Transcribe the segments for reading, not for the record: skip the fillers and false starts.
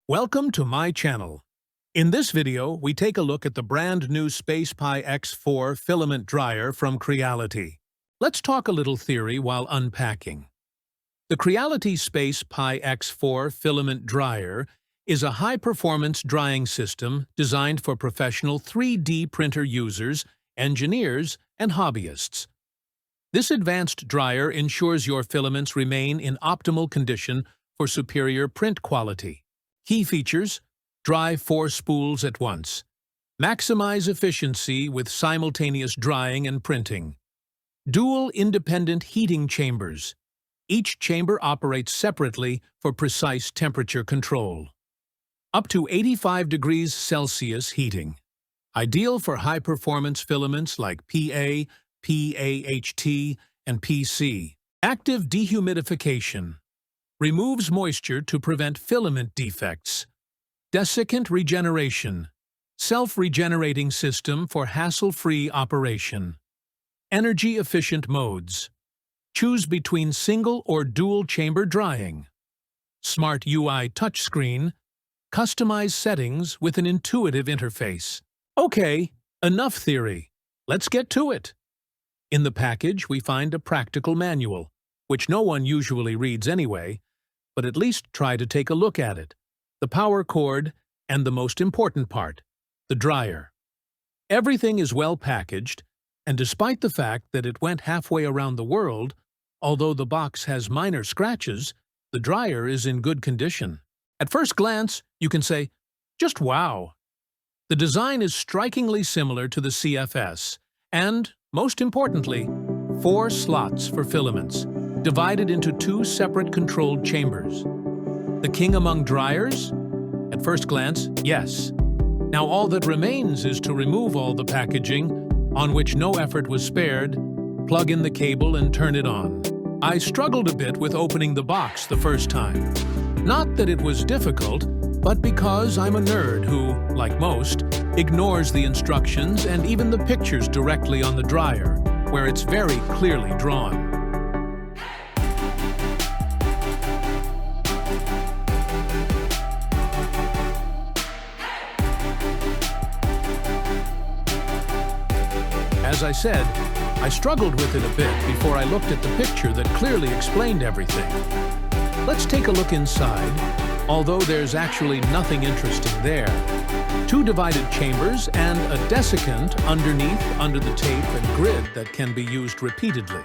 Welcome to my channel. In this video, we take a look at the brand new spacePI X4 filament dryer from Creality. Let's talk a little theory while unpacking. The Creality spacePI X4 filament dryer is a high-performance drying system designed for professional 3D printer users, engineers, and hobbyists. This advanced dryer ensures your filaments remain in optimal condition for superior print quality. Key features: dry 4 spools at once. Maximize efficiency with simultaneous drying and printing. Dual independent heating chambers. Each chamber operates separately for precise temperature control. Up to 85 degrees Celsius heating. Ideal for high-performance filaments like PA, PAHT, and PC. Active dehumidification. Removes moisture to prevent filament defects. Desiccant regeneration. Self-regenerating system for hassle-free operation. Energy-efficient modes. Choose between single or dual-chamber drying. Smart UI touchscreen. Customize settings with an intuitive interface. Okay, enough theory. Let's get to it. In the package, we find a practical manual, which no one usually reads anyway, but at least try to take a look at it. The power cord, and the most important part, the dryer. Everything is well packaged, and despite the fact that it went halfway around the world, although the box has minor scratches, the dryer is in good condition. At first glance, you can say, just wow! The design is strikingly similar to the CFS, and, most importantly, 4 slots for filaments, divided into 2 separate controlled chambers. The king among dryers? At first glance, yes. Now all that remains is to remove all the packaging, on which no effort was spared, plug in the cable and turn it on. I struggled a bit with opening the box the first time. Not that it was difficult, but because I'm a nerd who, like most, ignores the instructions and even the pictures directly on the dryer, where it's very clearly drawn. As I said, I struggled with it a bit before I looked at the picture that clearly explained everything. Let's take a look inside, although there's actually nothing interesting there. 2 divided chambers and a desiccant underneath under the tape and grid that can be used repeatedly.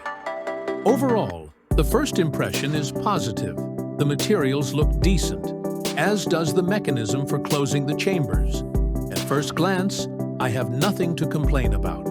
Overall, the first impression is positive. The materials look decent, as does the mechanism for closing the chambers. At first glance, I have nothing to complain about.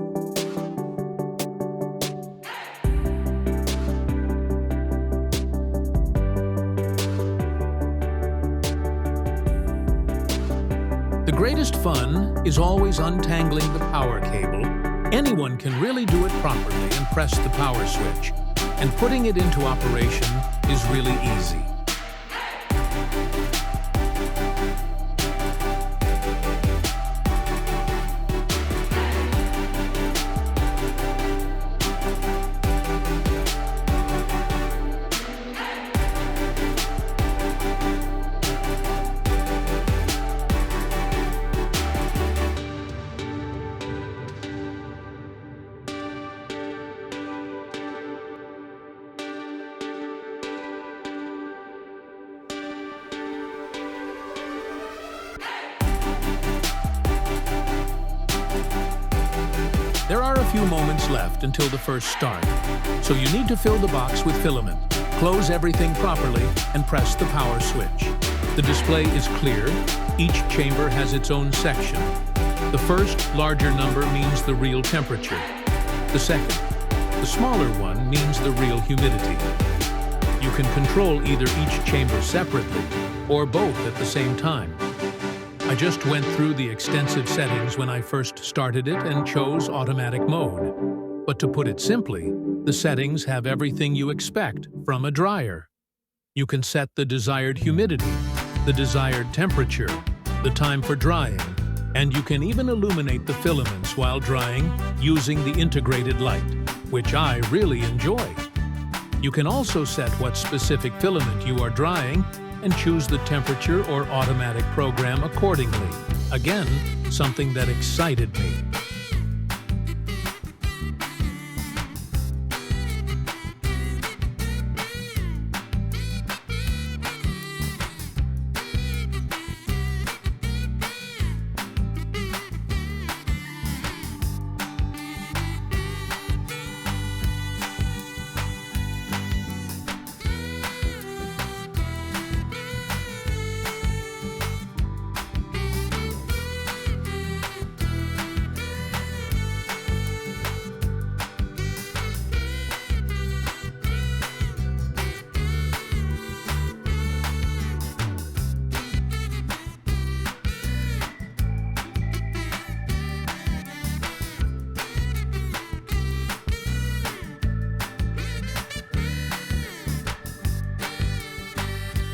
The greatest fun is always untangling the power cable. Anyone can really do it properly and press the power switch, and putting it into operation is really easy. There are a few moments left until the first start, so you need to fill the box with filament, close everything properly, and press the power switch. The display is clear. Each chamber has its own section. The first, larger number means the real temperature. The second, the smaller one, means the real humidity. You can control either each chamber separately or both at the same time. I just went through the extensive settings when I first started it and chose automatic mode. But to put it simply, the settings have everything you expect from a dryer. You can set the desired humidity, the desired temperature, the time for drying, and you can even illuminate the filaments while drying using the integrated light, which I really enjoy. You can also set what specific filament you are drying and choose the temperature or automatic program accordingly. Again, something that excited me.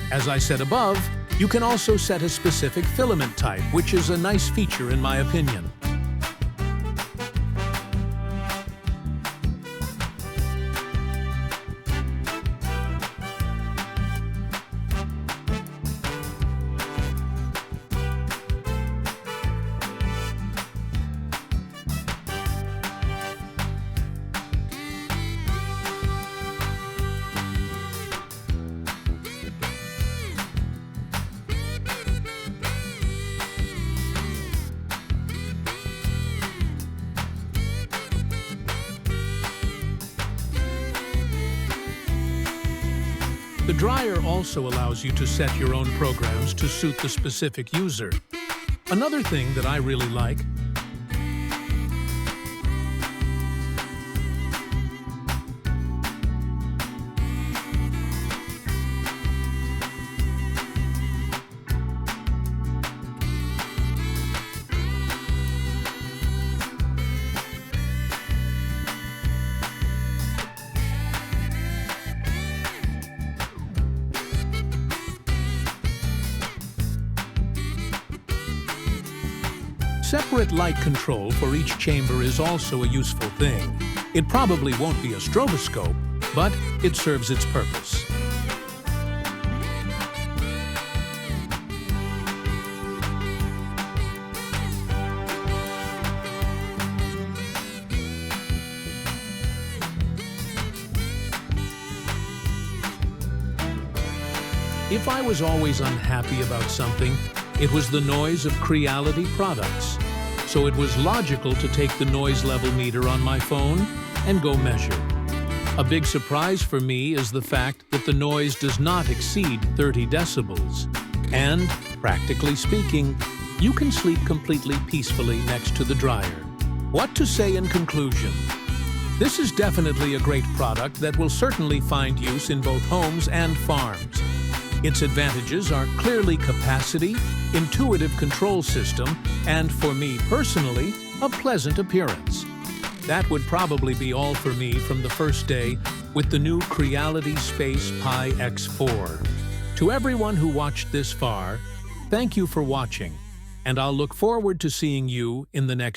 As I said above, you can also set a specific filament type, which is a nice feature in my opinion. The dryer also allows you to set your own programs to suit the specific user. Another thing that I really like separate light control for each chamber is also a useful thing. It probably won't be a stroboscope, but it serves its purpose. If I was always unhappy about something, it was the noise of Creality products. So it was logical to take the noise level meter on my phone and go measure. A big surprise for me is the fact that the noise does not exceed 30 decibels. And, practically speaking, you can sleep completely peacefully next to the dryer. What to say in conclusion? This is definitely a great product that will certainly find use in both homes and farms. Its advantages are clearly capacity, intuitive control system, and for me personally, a pleasant appearance. That would probably be all for me from the first day with the new Creality spacePI X4. To everyone who watched this far, thank you for watching, and I'll look forward to seeing you in the next video.